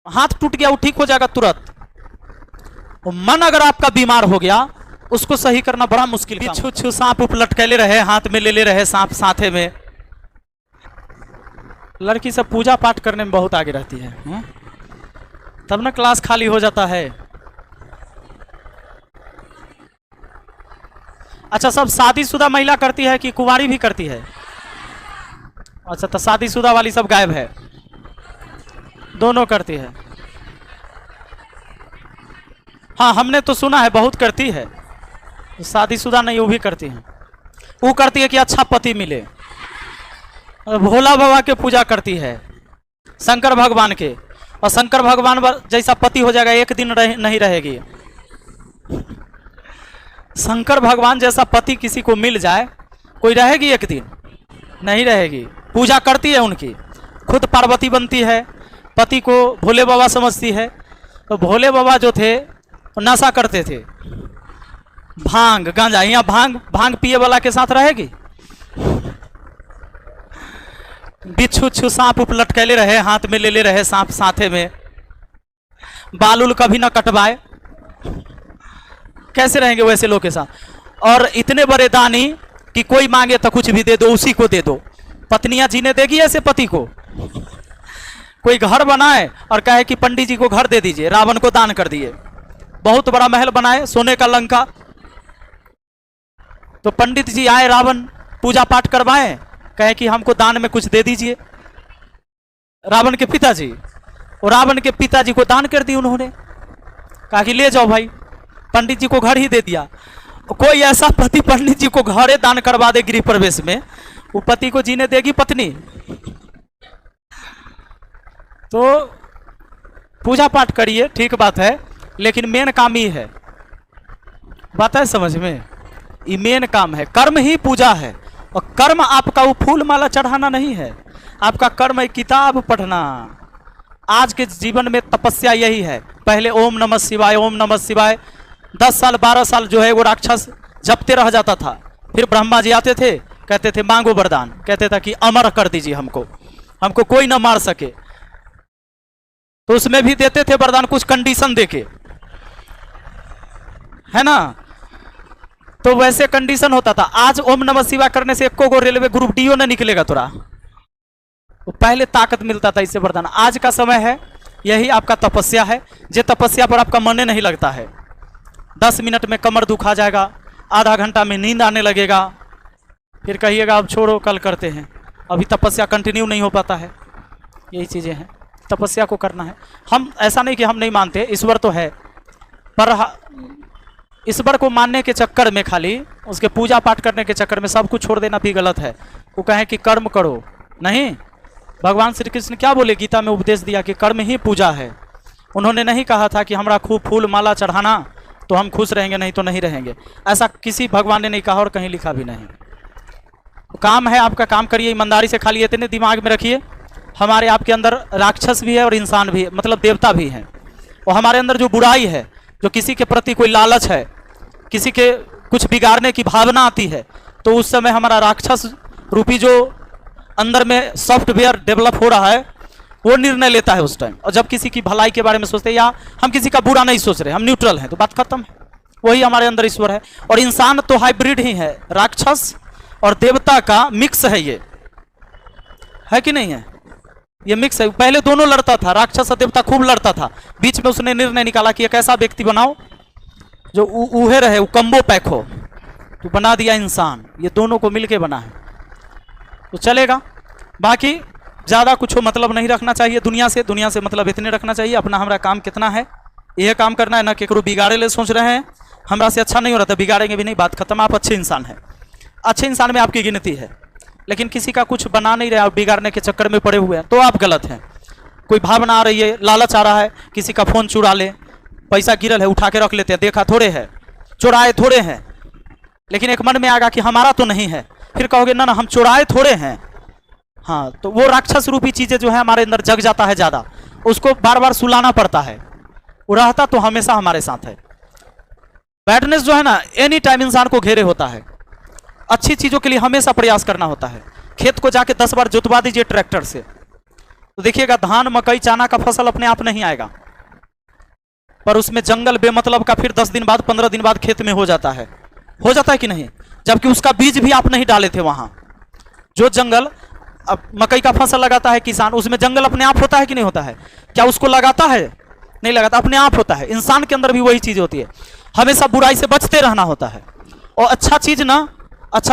हाथ टूट गया वो ठीक हो जाएगा तुरंत। वो मन अगर आपका बीमार हो गया उसको सही करना बड़ा मुश्किल काम। छू छू सांप उप लटकेले रहे, हाथ में ले रहे सांप साथे में। लड़की सब पूजा पाठ करने में बहुत आगे रहती है, तब ना क्लास खाली हो जाता है। अच्छा, सब शादीशुदा महिला करती है कि कुंवारी भी करती है? अच्छा, तो शादीशुदा वाली सब गायब है, दोनों करती है। हाँ, हमने तो सुना है बहुत करती है। शादीशुदा नहीं, वो भी करती है। वो करती है कि अच्छा पति मिले। भोला बाबा के पूजा करती है, शंकर भगवान के, और शंकर भगवान जैसा पति हो जाएगा, एक दिन नहीं रहेगी। शंकर भगवान जैसा पति किसी को मिल जाए, कोई रहेगी? एक दिन नहीं रहेगी। पूजा करती है उनकी, खुद पार्वती बनती है, पति को भोले बाबा समझती है। तो भोले बाबा जो थे नशा करते थे, भांग गांजा। यहाँ भांग पिए वाला के साथ रहेगी? बिच्छू छू सांप उप लटकेले रहे, हाथ में ले रहे सांप साथे में। बालुल कभी ना कटवाए, कैसे रहेंगे वैसे लोग के साथ? और इतने बड़े दानी कि कोई मांगे तो कुछ भी दे दो, उसी को दे दो। पत्नियां जीने देगी ऐसे पति को? कोई घर बनाए और कहे कि पंडित जी को घर दे दीजिए, रावण को दान कर दिए। बहुत बड़ा महल बनाए, सोने का लंका, तो पंडित जी आए, रावण पूजा पाठ करवाए, कहे कि हमको दान में कुछ दे दीजिए। रावण के पिताजी, और रावण के पिताजी को दान कर दी उन्होंने, कहा कि ले जाओ भाई। पंडित जी को घर ही दे दिया। कोई ऐसा पति पंडित जी को घरे दान करवा दे गृह प्रवेश में, वो पति को जीने देगी पत्नी? तो पूजा पाठ करिए, ठीक बात है, लेकिन मेन काम ही है, बात है समझ में? ये मेन काम है, कर्म ही पूजा है। और कर्म आपका वो फूल माला चढ़ाना नहीं है, आपका कर्म है किताब पढ़ना। आज के जीवन में तपस्या यही है। पहले ओम नमः शिवाय, ओम नमः शिवाय 10 साल 12 साल जो है वो राक्षस जपते रह जाता था। फिर ब्रह्मा जी आते थे, कहते थे मांगो वरदान, कहते थे कि अमर कर दीजिए हमको कोई ना मार सके। तो उसमें भी देते थे वरदान, कुछ कंडीशन देके, है ना? तो वैसे कंडीशन होता था। आज ओम नमः शिवाय करने से एको गो रेलवे ग्रुप डीओ न निकलेगा तोरा। तो पहले ताकत मिलता था इससे वरदान। आज का समय है, यही आपका तपस्या है। जे तपस्या पर आपका मन नहीं लगता है, 10 मिनट में कमर दुखा जाएगा, आधा घंटा में नींद आने लगेगा, फिर कहिएगा अब छोड़ो कल करते हैं। अभी तपस्या कंटिन्यू नहीं हो पाता है। यही चीज़ें हैं, तपस्या को करना है। हम ऐसा नहीं कि हम नहीं मानते, ईश्वर तो है, पर ईश्वर को मानने के चक्कर में, खाली उसके पूजा पाठ करने के चक्कर में सब कुछ छोड़ देना भी गलत है। वो कहें कि कर्म करो, नहीं। भगवान श्री कृष्ण क्या बोले? गीता में उपदेश दिया कि कर्म ही पूजा है। उन्होंने नहीं कहा था कि हमरा खूब फूल माला चढ़ाना तो हम खुश रहेंगे, नहीं तो नहीं रहेंगे। ऐसा किसी भगवान ने नहीं कहा और कहीं लिखा भी नहीं। काम है आपका, काम करिए ईमानदारी से। खाली इतने दिमाग में रखिए, हमारे आपके अंदर राक्षस भी है और इंसान भी है, मतलब देवता भी हैं। और हमारे अंदर जो बुराई है, जो किसी के प्रति कोई लालच है, किसी के कुछ बिगाड़ने की भावना आती है, तो उस समय हमारा राक्षस रूपी जो अंदर में सॉफ्टवेयर डेवलप हो रहा है, वो निर्णय लेता है उस टाइम। और जब किसी की भलाई के बारे में सोचते हैं, या हम किसी का बुरा नहीं सोच रहे, हम न्यूट्रल हैं, तो बात खत्म है। वही हमारे अंदर ईश्वर है। और इंसान तो हाइब्रिड ही है, राक्षस और देवता का मिक्स है। ये है कि नहीं है? ये मिक्स है। पहले दोनों लड़ता था, राक्षस और देवता खूब लड़ता था। बीच में उसने निर्णय निकाला कि एक ऐसा व्यक्ति बनाओ जो उहे रहे, वो कम्बो पैक हो, तो बना दिया इंसान। ये दोनों को मिलके बना है, तो चलेगा। बाकी ज़्यादा कुछ मतलब नहीं रखना चाहिए दुनिया से मतलब इतने रखना चाहिए, अपना हमारा काम कितना है, यह काम करना है। ना केकरो बिगाड़े ले सोच रहे हैं, हमरा से अच्छा नहीं हो रहा था, बिगाड़ेंगे भी नहीं, बात खत्म। आप अच्छे इंसान हैं, अच्छे इंसान में आपकी गिनती है। लेकिन किसी का कुछ बना नहीं रहे, आप बिगाड़ने के चक्कर में पड़े हुए हैं, तो आप गलत हैं। कोई भावना आ रही है, लालच आ रहा है, किसी का फ़ोन चुरा ले, पैसा गिरल है उठा के रख लेते हैं, देखा थोड़े है, चुराए थोड़े हैं। लेकिन एक मन में आएगा कि हमारा तो नहीं है, फिर कहोगे ना हम चुराए थोड़े हैं। हाँ, तो वो राक्षस रूपी चीज़ें जो है हमारे अंदर जग जाता है ज़्यादा, उसको बार बार सुलाना पड़ता है। वो रहता तो हमेशा हमारे साथ है। बैडनेस जो है ना, एनी टाइम इंसान को घेरे होता है। अच्छी चीज़ों के लिए हमेशा प्रयास करना होता है। खेत को जाके 10 बार जोतवा दीजिए ट्रैक्टर से, तो देखिएगा धान मकई चना का फसल अपने आप नहीं आएगा, पर उसमें जंगल बेमतलब का फिर 10 दिन बाद 15 दिन बाद खेत में हो जाता है कि नहीं, जबकि उसका बीज भी आप नहीं डाले थे वहां। जो जंगल अब मकई का फसल लगाता है किसान, उसमें जंगल अपने आप होता है कि नहीं होता है? क्या उसको लगाता है? नहीं लगाता, अपने आप होता है। इंसान के अंदर भी वही चीज होती है, हमेशा बुराई से बचते रहना होता है और अच्छा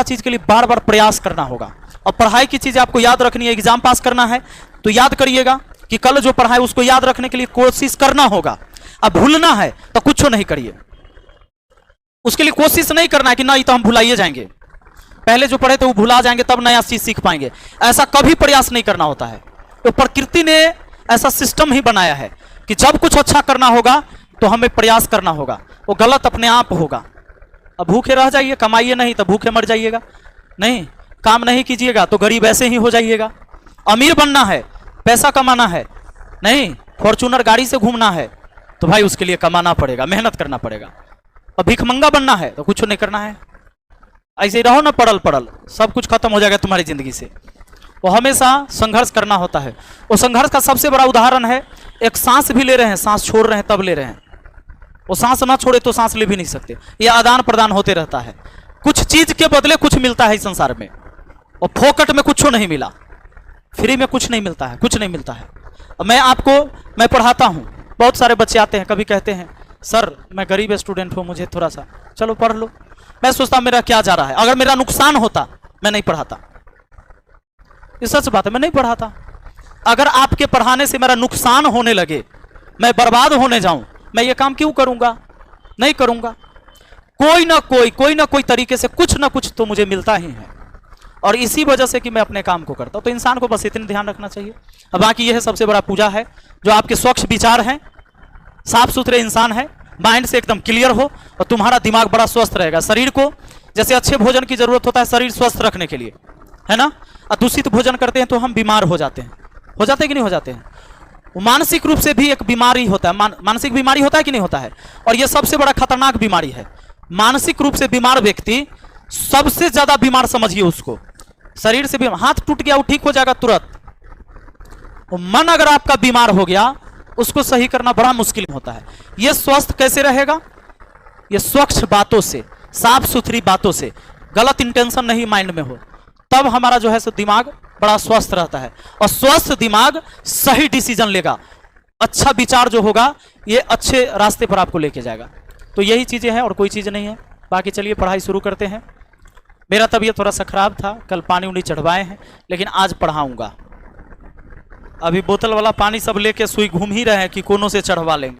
चीज के लिए बार बार प्रयास करना होगा। और पढ़ाई की चीज आपको याद रखनी है, एग्जाम पास करना है तो याद करिएगा कि कल जो पढ़ाए उसको याद रखने के लिए कोशिश करना होगा। अब भूलना है तो कुछ नहीं करिए, उसके लिए कोशिश नहीं करना है कि नहीं तो हम भुलाइए जाएंगे, पहले जो पढ़े थे वो भुला जाएंगे तब नया चीज सीख पाएंगे, ऐसा कभी प्रयास नहीं करना होता है। तो प्रकृति ने ऐसा सिस्टम ही बनाया है कि जब कुछ अच्छा करना होगा तो हमें प्रयास करना होगा, वो गलत अपने आप होगा। अब भूखे रह जाइए, कमाइए नहीं तो भूखे मर जाइएगा, नहीं काम नहीं कीजिएगा तो गरीब ऐसे ही हो जाइएगा। अमीर बनना है, पैसा कमाना है, नहीं फॉर्च्यूनर गाड़ी से घूमना है तो भाई उसके लिए कमाना पड़ेगा, मेहनत करना पड़ेगा। और भिखमंगा बनना है तो कुछ नहीं करना है, ऐसे ही रहो ना पड़ल पड़ल, सब कुछ खत्म हो जाएगा तुम्हारी जिंदगी से। वो हमेशा संघर्ष करना होता है। वो संघर्ष का सबसे बड़ा उदाहरण है, एक सांस भी ले रहे हैं, सांस छोड़ रहे हैं तब ले रहे हैं, वो सांस ना छोड़े तो सांस ले भी नहीं सकते। ये आदान प्रदान होते रहता है, कुछ चीज के बदले कुछ मिलता है इस संसार में, और फोकट में कुछ नहीं मिला, फ्री में कुछ नहीं मिलता है, कुछ नहीं मिलता है। मैं पढ़ाता हूँ, बहुत सारे बच्चे आते हैं, कभी कहते हैं सर मैं गरीब स्टूडेंट हूँ, मुझे थोड़ा सा चलो पढ़ लो। मैं सोचता मेरा क्या जा रहा है, अगर मेरा नुकसान होता मैं नहीं पढ़ाता, ये सच बात है, मैं नहीं पढ़ाता। अगर आपके पढ़ाने से मेरा नुकसान होने लगे, मैं बर्बाद होने जाऊं, मैं ये काम क्यों करूंगा? नहीं करूंगा। कोई ना कोई तरीके से कुछ ना कुछ तो मुझे मिलता ही है, और इसी वजह से कि मैं अपने काम को करता हूं। तो इंसान को बस इतने ध्यान रखना चाहिए। अब बाकी यह सबसे बड़ा पूजा है, जो आपके स्वच्छ विचार हैं, साफ सुथरे इंसान है, माइंड से एकदम क्लियर हो और तुम्हारा दिमाग बड़ा स्वस्थ रहेगा। शरीर को जैसे अच्छे भोजन की जरूरत होता है शरीर स्वस्थ रखने के लिए, है ना, और दूषित भोजन करते हैं तो हम बीमार हो जाते हैं कि नहीं हो जाते हैं? मानसिक रूप से भी एक बीमारी होता है, मानसिक बीमारी होता है कि नहीं होता है? और यह सबसे बड़ा खतरनाक बीमारी है। मानसिक रूप से बीमार व्यक्ति सबसे ज्यादा बीमार समझिए उसको। शरीर से भी हाथ टूट गया वो ठीक हो जाएगा तुरंत, मन अगर आपका बीमार हो गया उसको सही करना बड़ा मुश्किल होता है। यह स्वस्थ कैसे रहेगा? यह स्वच्छ बातों से, साफ सुथरी बातों से, गलत इंटेंशन नहीं माइंड में हो, तब हमारा जो है सो दिमाग बड़ा स्वस्थ रहता है। और स्वस्थ दिमाग सही डिसीजन लेगा, अच्छा विचार जो होगा ये अच्छे रास्ते पर आपको लेके जाएगा। तो यही चीजें हैं और कोई चीज नहीं है। बाकी चलिए पढ़ाई शुरू करते हैं। मेरा तबीयत थोड़ा सा खराब था, कल पानी उनी चढ़वाए हैं, लेकिन आज पढ़ाऊंगा। अभी बोतल वाला पानी सब लेके सुई घूम ही रहे हैं कि कोनों से चढ़वा लेंगे।